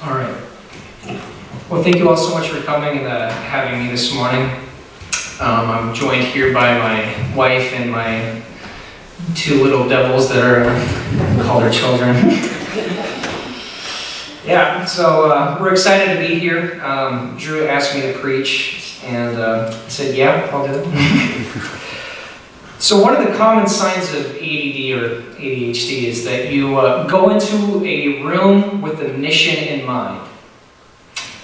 All right. Well, thank you all so much for coming and having me this morning. I'm joined here by my wife and my two little devils that are called our children. Yeah, so we're excited to be here. Drew asked me to preach, and I said, yeah, I'll do it. So one of the common signs of ADD or ADHD is that you go into a room with a mission in mind.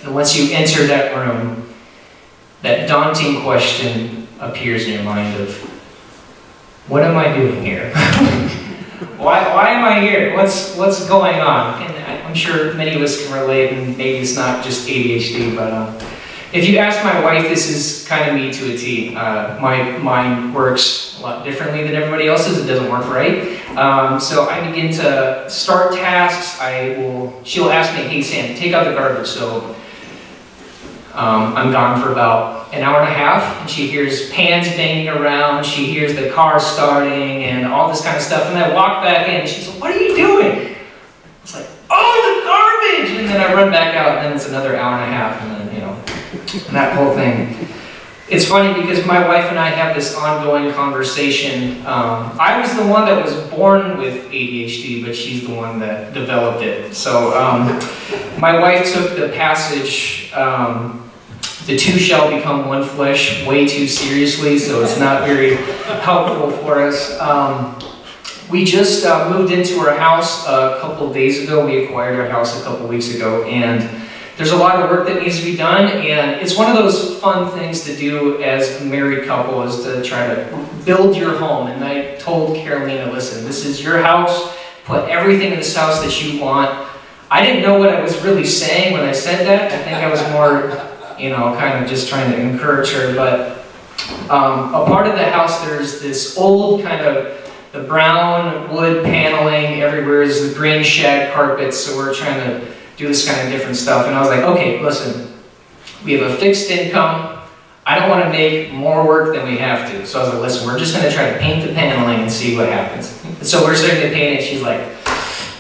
And once you enter that room, that daunting question appears in your mind of, what am I doing here? why am I here? What's going on? And I'm sure many of us can relate, and maybe it's not just ADHD, but if you ask my wife, this is kind of me to a T. My mind works a lot differently than everybody else's. It doesn't work right. So I begin to start tasks. She'll ask me, hey Sam, take out the garbage. So I'm gone for about an hour and a half, and she hears pans banging around. She hears the car starting and all this kind of stuff. And I walk back in, and she's like, what are you doing? It's like, oh, the garbage! And then I run back out, and then it's another hour and a half, and then, and that whole thing. It's funny because my wife and I have this ongoing conversation. I was the one that was born with ADHD, but she's the one that developed it. So my wife took the passage, the two shall become one flesh, way too seriously, so it's not very helpful for us. We just moved into our house a couple of days ago. We acquired our house a couple of weeks ago, and there's a lot of work that needs to be done, and it's one of those fun things to do as a married couple, is to try to build your home. And I told Carolina, listen, this is your house, put everything in this house that you want. I didn't know what I was really saying when I said that. I think I was more, kind of just trying to encourage her. But a part of the house, there's this old kind of, the brown wood paneling everywhere is the green shag carpets, so we're trying to do this kind of different stuff. And I was like, okay, listen, we have a fixed income. I don't want to make more work than we have to. So I was like, listen, we're just going to try to paint the paneling and see what happens. And so we're starting to paint it. She's like,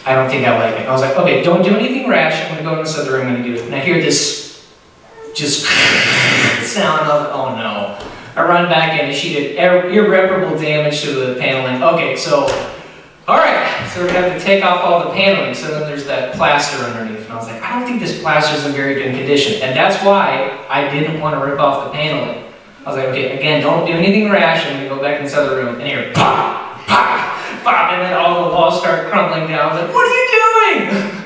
I don't think I like it. I was like, okay, don't do anything rash. I'm going to go in this other room and do it. And I hear this just sound of, oh no. I run back in and she did irreparable damage to the paneling. Okay, so all right, so we're going to have to take off all the paneling. So then there's that plaster underneath. And I was like, I don't think this plaster is in very good condition. And that's why I didn't want to rip off the paneling. I was like, okay, again, don't do anything rash. I'm going to go back inside the room and hear pop, pop, pop. And then all the walls start crumbling down. I was like, what are you doing?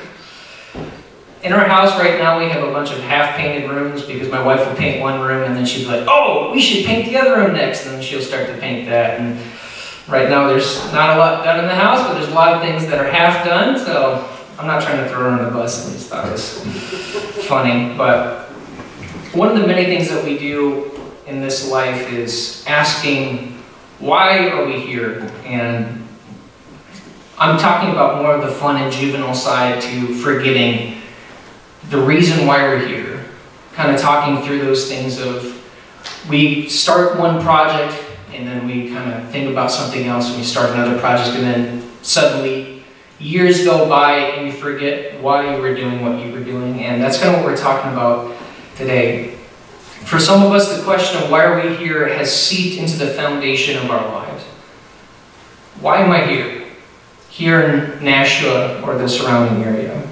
In our house right now, we have a bunch of half-painted rooms because my wife will paint one room and then she'd be like, oh, we should paint the other room next. And then she'll start to paint that. And right now, there's not a lot done in the house, but there's a lot of things that are half done, so I'm not trying to throw her on the bus. I just thought it was funny. But one of the many things that we do in this life is asking, why are we here? And I'm talking about more of the fun and juvenile side to forgetting the reason why we're here. Kind of talking through those things of, we start one project, and then we kind of think about something else, and we start another project, and then suddenly years go by and you forget why you were doing what you were doing. And that's kind of what we're talking about today. For some of us, the question of why are we here has seeped into the foundation of our lives. Why am I here? Here in Nashua or the surrounding area?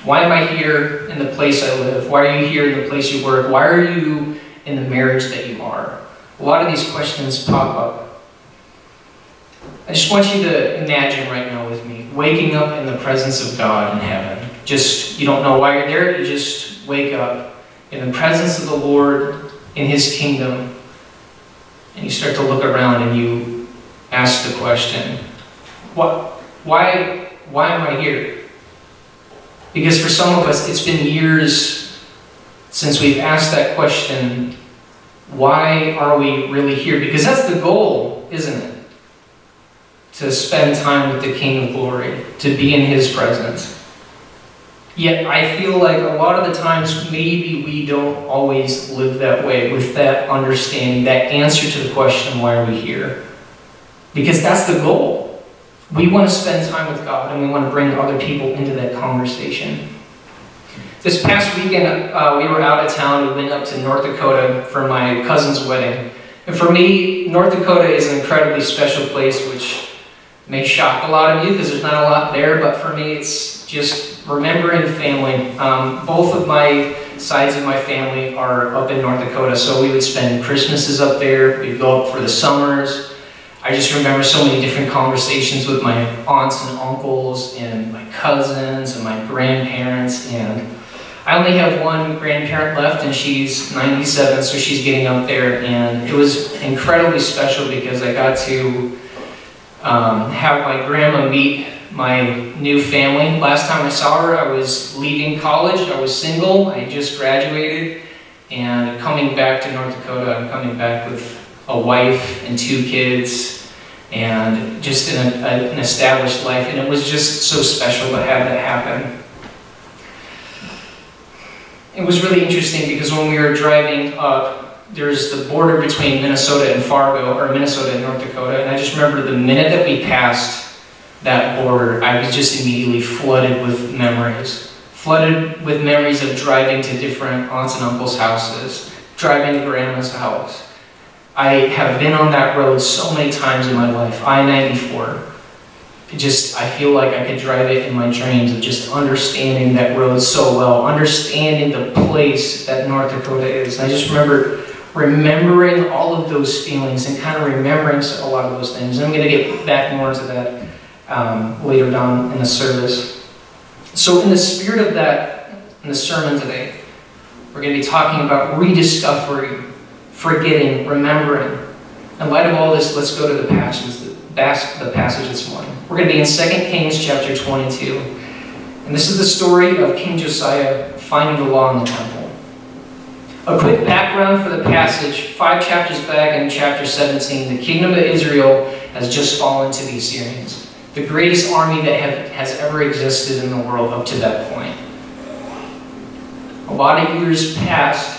Why am I here in the place I live? Why are you here in the place you work? Why are you in the marriage that you are? A lot of these questions pop up. I just want you to imagine right now with me, waking up in the presence of God in heaven. You don't know why you're there, you just wake up in the presence of the Lord in His kingdom, and you start to look around and you ask the question, why am I here? Because for some of us, it's been years since we've asked that question, why are we really here? Because that's the goal, isn't it? To spend time with the King of Glory, to be in His presence. Yet I feel like a lot of the times maybe we don't always live that way, with that understanding, that answer to the question, why are we here? Because that's the goal. We want to spend time with God, and we want to bring other people into that conversation. This past weekend, we were out of town. We went up to North Dakota for my cousin's wedding. And for me, North Dakota is an incredibly special place, which may shock a lot of you because there's not a lot there, but for me, it's just remembering family. Both of my sides of my family are up in North Dakota, so we would spend Christmases up there. We'd go up for the summers. I just remember so many different conversations with my aunts and uncles and my cousins and my grandparents, and I only have one grandparent left, and she's 97, so she's getting up there, and it was incredibly special because I got to have my grandma meet my new family. Last time I saw her, I was leaving college. I was single. I had just graduated, and coming back to North Dakota, I'm coming back with a wife and 2 kids, and just an established life, and it was just so special to have that happen. It was really interesting because when we were driving up, there's the border between Minnesota and Fargo, or Minnesota and North Dakota, and I just remember the minute that we passed that border, I was just immediately flooded with memories. Flooded with memories of driving to different aunts and uncles' houses, driving to grandma's house. I have been on that road so many times in my life, I-94. I feel like I could drive it in my dreams of just understanding that road so well, understanding the place that North Dakota is. And I just remember remembering all of those feelings and kind of remembering a lot of those things. And I'm going to get back more into that later down in the service. So in the spirit of that, in the sermon today, we're going to be talking about rediscovering, forgetting, remembering. In light of all this, let's go to the passage this morning. We're going to be in 2 Kings chapter 22. And this is the story of King Josiah finding the law in the temple. A quick background for the passage. 5 chapters back in chapter 17, the kingdom of Israel has just fallen to the Assyrians, the greatest army that has ever existed in the world up to that point. A lot of years passed.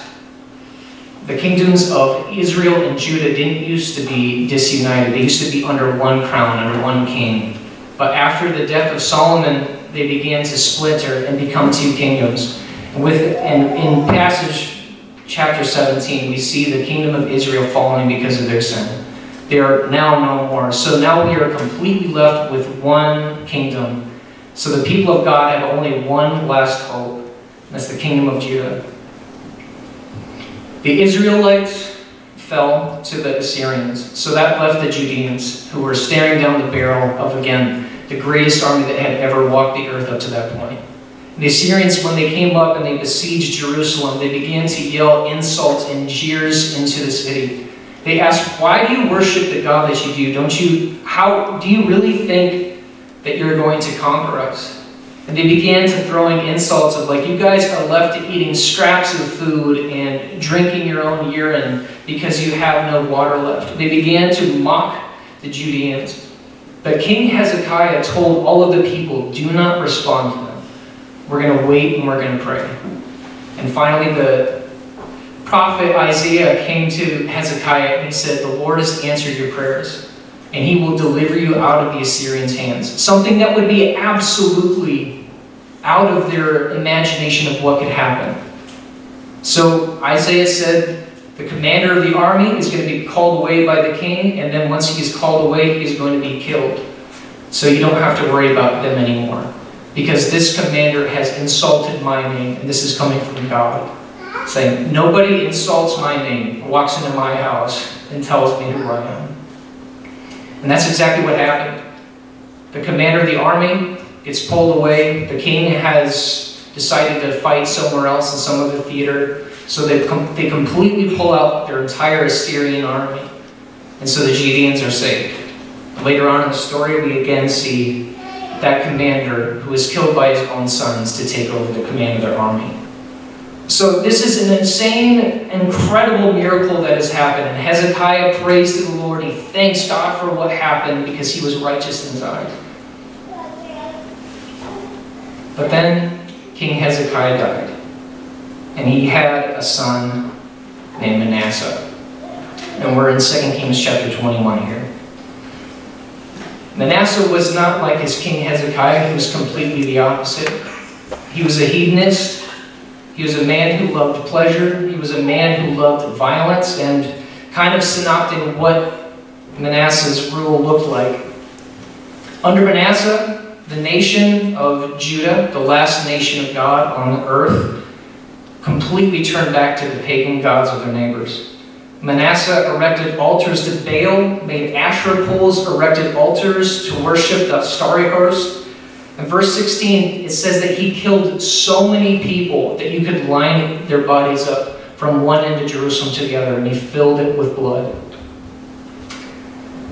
The kingdoms of Israel and Judah didn't used to be disunited. They used to be under one crown, under one king. But after the death of Solomon, they began to splinter and become 2 kingdoms. And in passage chapter 17, we see the kingdom of Israel falling because of their sin. They are now no more. So now we are completely left with one kingdom. So the people of God have only one last hope. And that's the kingdom of Judah. The Israelites fell to the Assyrians, so that left the Judeans, who were staring down the barrel of, again, the greatest army that had ever walked the earth up to that point. The Assyrians, when they came up and they besieged Jerusalem, they began to yell insults and jeers into the city. They asked, "Why do you worship the God that you do? How do you really think that you're going to conquer us?" And they began to throwing insults of like, "You guys are left to eating scraps of food and drinking your own urine because you have no water left." They began to mock the Judeans. But King Hezekiah told all of the people, "Do not respond to them. We're going to wait and we're going to pray." And finally, the prophet Isaiah came to Hezekiah and he said, "The Lord has answered your prayers, and he will deliver you out of the Assyrians' hands." Something that would be absolutely out of their imagination of what could happen. So Isaiah said the commander of the army is going to be called away by the king, and then once he is called away, he is going to be killed. So you don't have to worry about them anymore, because this commander has insulted my name, and this is coming from God, saying, "Nobody insults my name, walks into my house, and tells me who I am." And that's exactly what happened. The commander of the army gets pulled away. The king has decided to fight somewhere else in some other theater. So they completely pull out their entire Assyrian army. And so the Judeans are saved. Later on in the story, we again see that commander who was killed by his own sons to take over the command of their army. So this is an insane, incredible miracle that has happened. And Hezekiah prays to the Lord. He thanks God for what happened because he was righteous in his eyes. But then King Hezekiah died. And he had a son named Manasseh. And we're in 2 Kings chapter 21 here. Manasseh was not like his king Hezekiah. He was completely the opposite. He was a hedonist. He was a man who loved pleasure. He was a man who loved violence, and kind of synoptic what Manasseh's rule looked like. Under Manasseh, the nation of Judah, the last nation of God on the earth, completely turned back to the pagan gods of their neighbors. Manasseh erected altars to Baal, made Asherah poles, erected altars to worship the starry host. In verse 16, it says that he killed so many people that you could line their bodies up from one end of Jerusalem to the other, and he filled it with blood.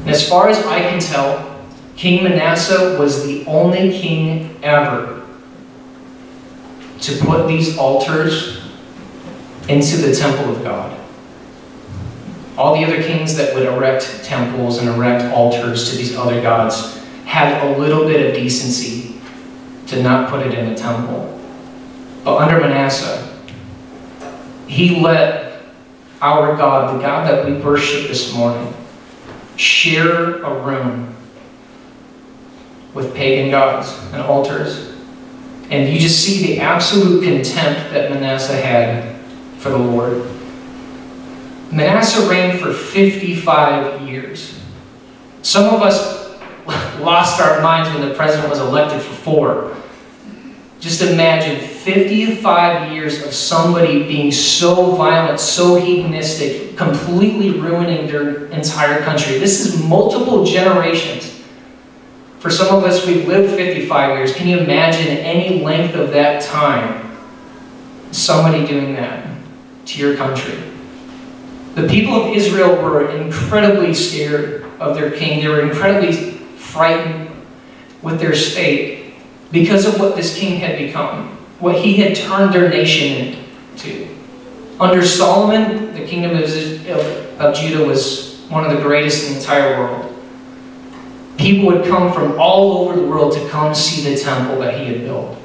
And as far as I can tell, King Manasseh was the only king ever to put these altars into the temple of God. All the other kings that would erect temples and erect altars to these other gods had a little bit of decency to not put it in a temple. But under Manasseh, he let our God, the God that we worship this morning, share a room with pagan gods and altars. And you just see the absolute contempt that Manasseh had for the Lord. Manasseh reigned for 55 years. Some of us lost our minds when the president was elected for 4. Just imagine 55 years of somebody being so violent, so hedonistic, completely ruining their entire country. This is multiple generations. For some of us, we've lived 55 years. Can you imagine any length of that time, somebody doing that to your country? The people of Israel were incredibly scared of their king. They were incredibly frightened with their state because of what this king had become, what he had turned their nation into. Under Solomon, the kingdom of Judah was one of the greatest in the entire world. People would come from all over the world to come see the temple that he had built.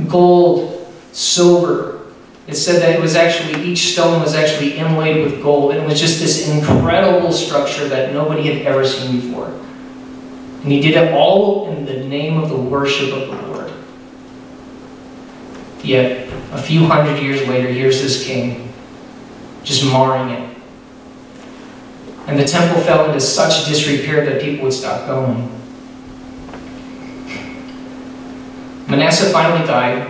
Gold, silver. It said that it was actually, each stone was actually inlaid with gold. And it was just this incredible structure that nobody had ever seen before. And he did it all in the name of the worship of the Lord. Yet, a few hundred years later, here's this king just marring it. And the temple fell into such disrepair that people would stop going. Manasseh finally died.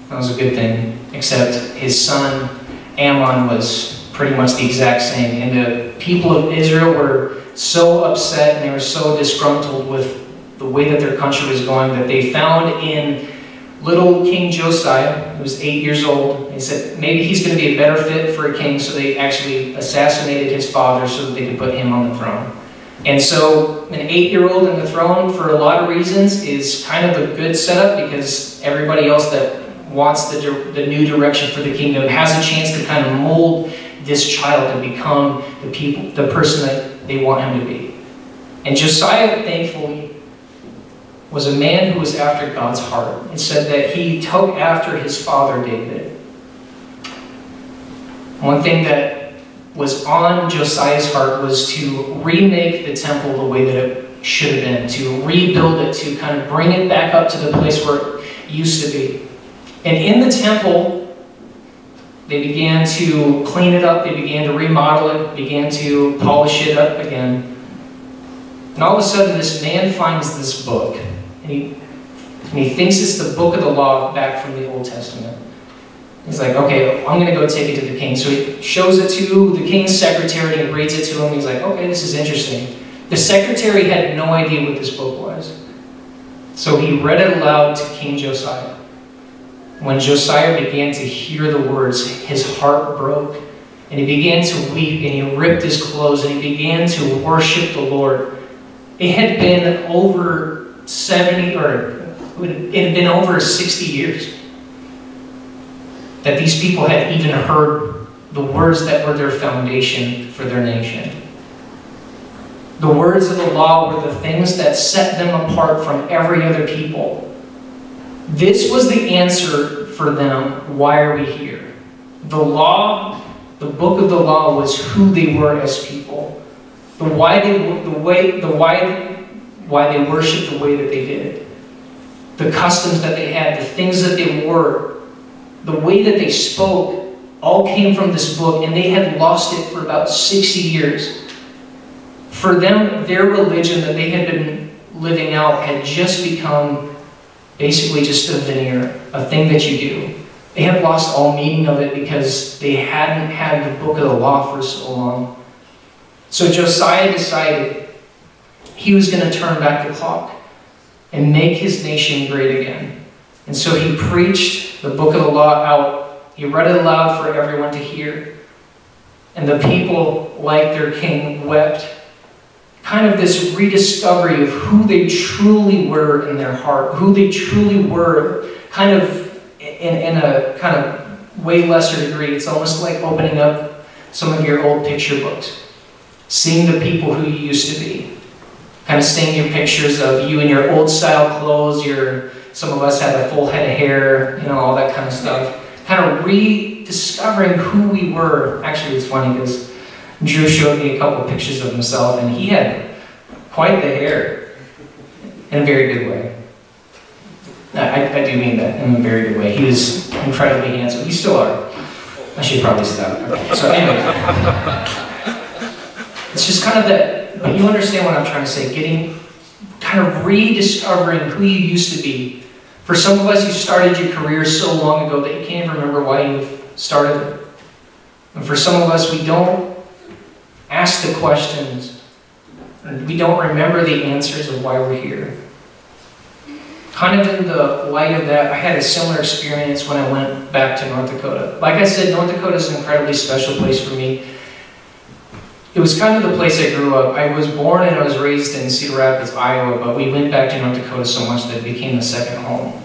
That was a good thing. Except his son, Ammon, was pretty much the exact same. And the people of Israel were so upset and they were so disgruntled with the way that their country was going that they found in little King Josiah, who was 8 years old, they said maybe he's going to be a better fit for a king, so they actually assassinated his father so that they could put him on the throne. And so an 8-year-old in the throne, for a lot of reasons, is kind of a good setup because everybody else that wants the new direction for the kingdom has a chance to kind of mold this child to become the person that they want him to be. And Josiah, thankfully, was a man who was after God's heart. It said that he took after his father David. One thing that was on Josiah's heart was to remake the temple the way that it should have been, to rebuild it, to kind of bring it back up to the place where it used to be. And in the temple, they began to clean it up, they began to remodel it, began to polish it up again. And all of a sudden, this man finds this book. And he thinks it's the book of the law back from the Old Testament. He's like, okay, I'm going to go take it to the king. So he shows it to the king's secretary and reads it to him. He's like, okay, this is interesting. The secretary had no idea what this book was. So he read it aloud to King Josiah. When Josiah began to hear the words, his heart broke. And he began to weep, and he ripped his clothes, and he began to worship the Lord. It had been over 70, or it had been over 60 years that these people had even heard the words that were their foundation for their nation. The words of the law were the things that set them apart from every other people. This was the answer for them. Why are we here? The law, the book of the law, was who they were as people. Why they worshipped the way that they did. The customs that they had, the things that they wore. the way that they spoke, all came from this book, and they had lost it for about 60 years. For them, their religion that they had been living out had just become basically just a veneer, a thing that you do. They had lost all meaning of it because they hadn't had the book of the law for so long. So Josiah decided he was going to turn back the clock and make his nation great again. And so he preached the book of the law out. He read it aloud for everyone to hear. And the people, like their king, wept. Kind of this rediscovery of who they truly were in their heart, who they truly were, kind of in a kind of way lesser degree. It's almost like opening up some of your old picture books, seeing the people who you used to be, kind of seeing your pictures of you in your old style clothes, some of us had a full head of hair, all that kind of stuff. Kind of rediscovering who we were. Actually, it's funny because Drew showed me a couple of pictures of himself, and he had quite the hair in a very good way. I do mean that in a very good way. He was incredibly handsome. You still are. I should probably stop. Okay. So anyway, it's just kind of that, but you understand what I'm trying to say, kind of rediscovering who you used to be. For some of us, you started your career so long ago that you can't even remember why you started. And for some of us, we don't ask the questions, and we don't remember the answers of why we're here. Kind of in the light of that, I had a similar experience when I went back to North Dakota. Like I said, North Dakota is an incredibly special place for me. It was kind of the place I grew up. I was born and I was raised in Cedar Rapids, Iowa, but we went back to North Dakota so much that it became a second home.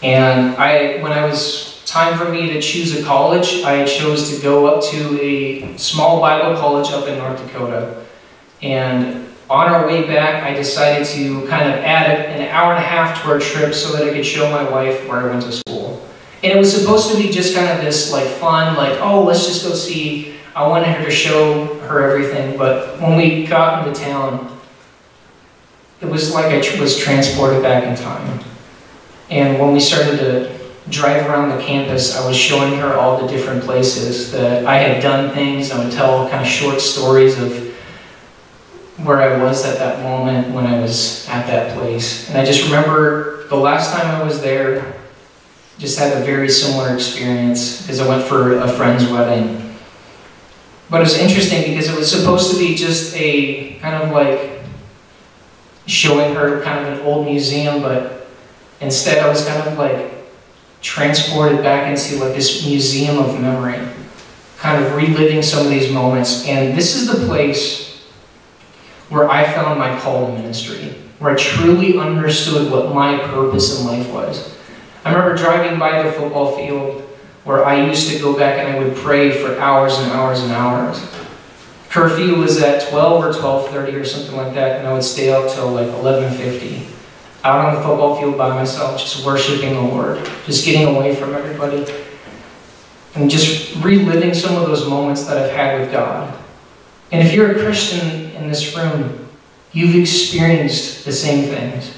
And when it was time for me to choose a college, I chose to go up to a small Bible college up in North Dakota. And on our way back, I decided to kind of add an hour and a half to our trip so that I could show my wife where I went to school. And it was supposed to be just kind of this fun, oh, let's just go see. I wanted her to show her everything, but when we got into town, it was like I was transported back in time. And when we started to drive around the campus, I was showing her all the different places that I had done things. I would tell kind of short stories of where I was at that moment when I was at that place. And I just remember the last time I was there, just had a very similar experience because I went for a friend's wedding. But it was interesting because it was supposed to be just a kind of showing her kind of an old museum, but instead I was kind of transported back into this museum of memory, kind of reliving some of these moments. And this is the place where I found my call to ministry, where I truly understood what my purpose in life was. I remember driving by the football field where I used to go back and I would pray for hours and hours and hours. Curfew was at 12 or 12:30 or something like that, and I would stay up till 11:50. Out on the football field by myself, just worshiping the Lord, just getting away from everybody, and just reliving some of those moments that I've had with God. And if you're a Christian in this room, you've experienced the same things.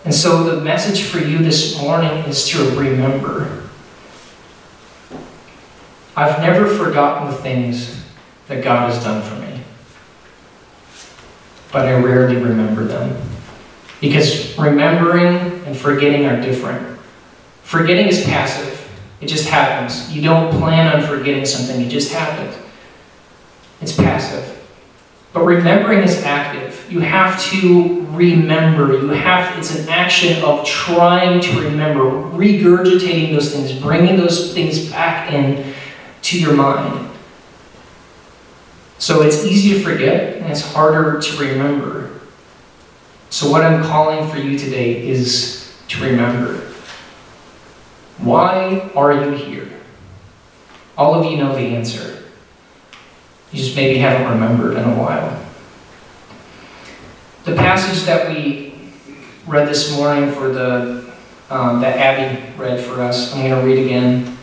And so the message for you this morning is to remember. I've never forgotten the things that God has done for me, but I rarely remember them. Because remembering and forgetting are different. Forgetting is passive. It just happens. You don't plan on forgetting something, it just happens. It's passive. But remembering is active. You have to remember. It's an action of trying to remember, regurgitating those things, bringing those things back in to your mind. So it's easy to forget, and it's harder to remember. So what I'm calling for you today is to remember. Why are you here? All of you know the answer. You just maybe haven't remembered in a while. The passage that we read this morning that Abby read for us, I'm going to read again.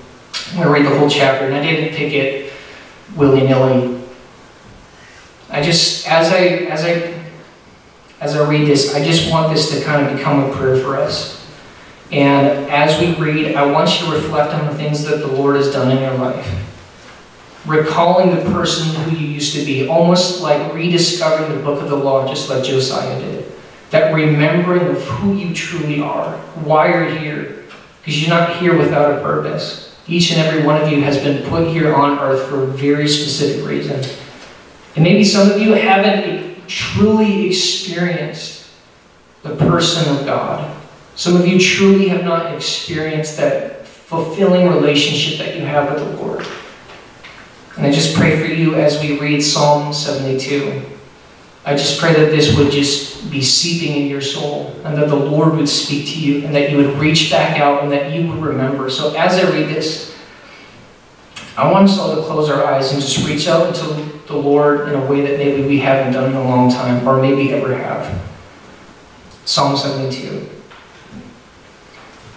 I'm going to read the whole chapter, and I didn't pick it willy-nilly. As I read this, I just want this to kind of become a prayer for us. And as we read, I want you to reflect on the things that the Lord has done in your life. Recalling the person who you used to be, almost like rediscovering the book of the law, just like Josiah did. That remembering of who you truly are, why you're here, because you're not here without a purpose. Each and every one of you has been put here on earth for a very specific reason. And maybe some of you haven't truly experienced the person of God. Some of you truly have not experienced that fulfilling relationship that you have with the Lord. And I just pray for you as we read Psalm 72. I just pray that this would just be seeping in your soul, and that the Lord would speak to you, and that you would reach back out, and that you would remember. So as I read this, I want us all to close our eyes and just reach out to the Lord in a way that maybe we haven't done in a long time, or maybe ever have. Psalm 72.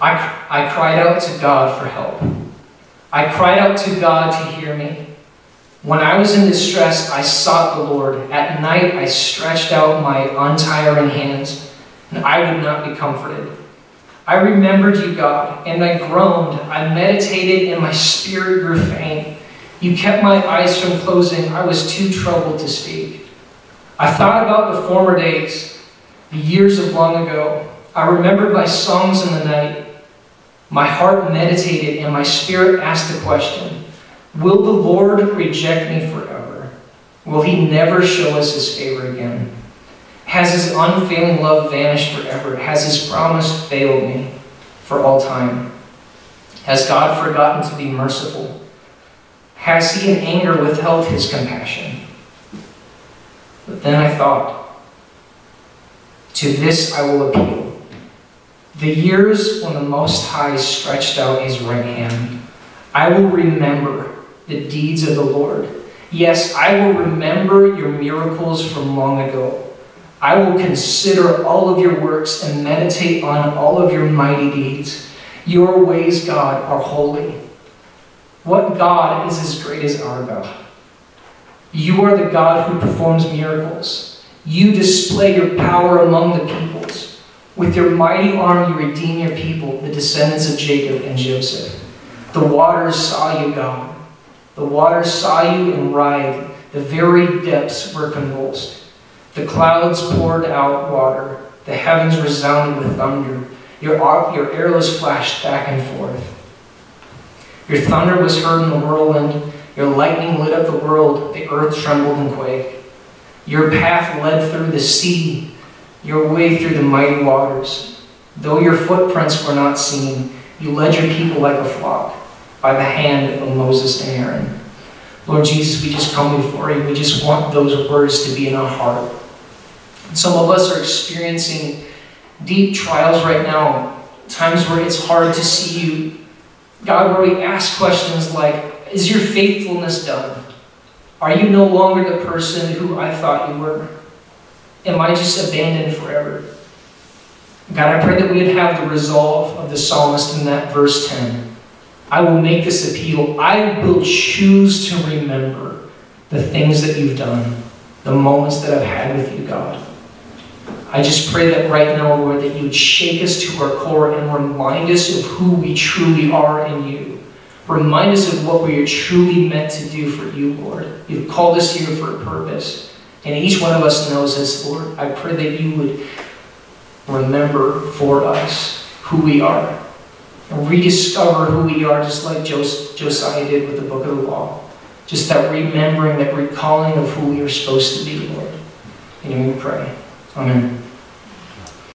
I cried out to God for help. I cried out to God to hear me. When I was in distress, I sought the Lord. At night, I stretched out my untiring hands, and I would not be comforted. I remembered you, God, and I groaned. I meditated, and my spirit grew faint. You kept my eyes from closing. I was too troubled to speak. I thought about the former days, the years of long ago. I remembered my songs in the night. My heart meditated, and my spirit asked the question, will the Lord reject me forever? Will he never show us his favor again? Has his unfailing love vanished forever? Has his promise failed me for all time? Has God forgotten to be merciful? Has he in anger withheld his compassion? But then I thought, to this I will appeal. The years when the Most High stretched out his right hand, I will remember the deeds of the Lord. Yes, I will remember your miracles from long ago. I will consider all of your works and meditate on all of your mighty deeds. Your ways, God, are holy. What God is as great as our God? You are the God who performs miracles. You display your power among the peoples. With your mighty arm you redeem your people, the descendants of Jacob and Joseph. The waters saw you, God. The waters saw you and writhed. The very depths were convulsed. The clouds poured out water. The heavens resounded with thunder. Your arrows flashed back and forth. Your thunder was heard in the whirlwind. Your lightning lit up the world. The earth trembled and quaked. Your path led through the sea, your way through the mighty waters. Though your footprints were not seen, you led your people like a flock by the hand of Moses and Aaron. Lord Jesus, we just come before you. We just want those words to be in our heart. Some of us are experiencing deep trials right now, times where it's hard to see you. God, where we ask questions like, is your faithfulness done? Are you no longer the person who I thought you were? Am I just abandoned forever? God, I pray that we would have the resolve of the psalmist in that verse 10. I will make this appeal. I will choose to remember the things that you've done, the moments that I've had with you, God. I just pray that right now, Lord, that you would shake us to our core and remind us of who we truly are in you. Remind us of what we are truly meant to do for you, Lord. You've called us here for a purpose. And each one of us knows this, Lord. I pray that you would remember for us who we are. And rediscover who we are, just like Josiah did with the book of the law. Just that remembering, that recalling of who we are supposed to be, Lord. And we pray. Amen.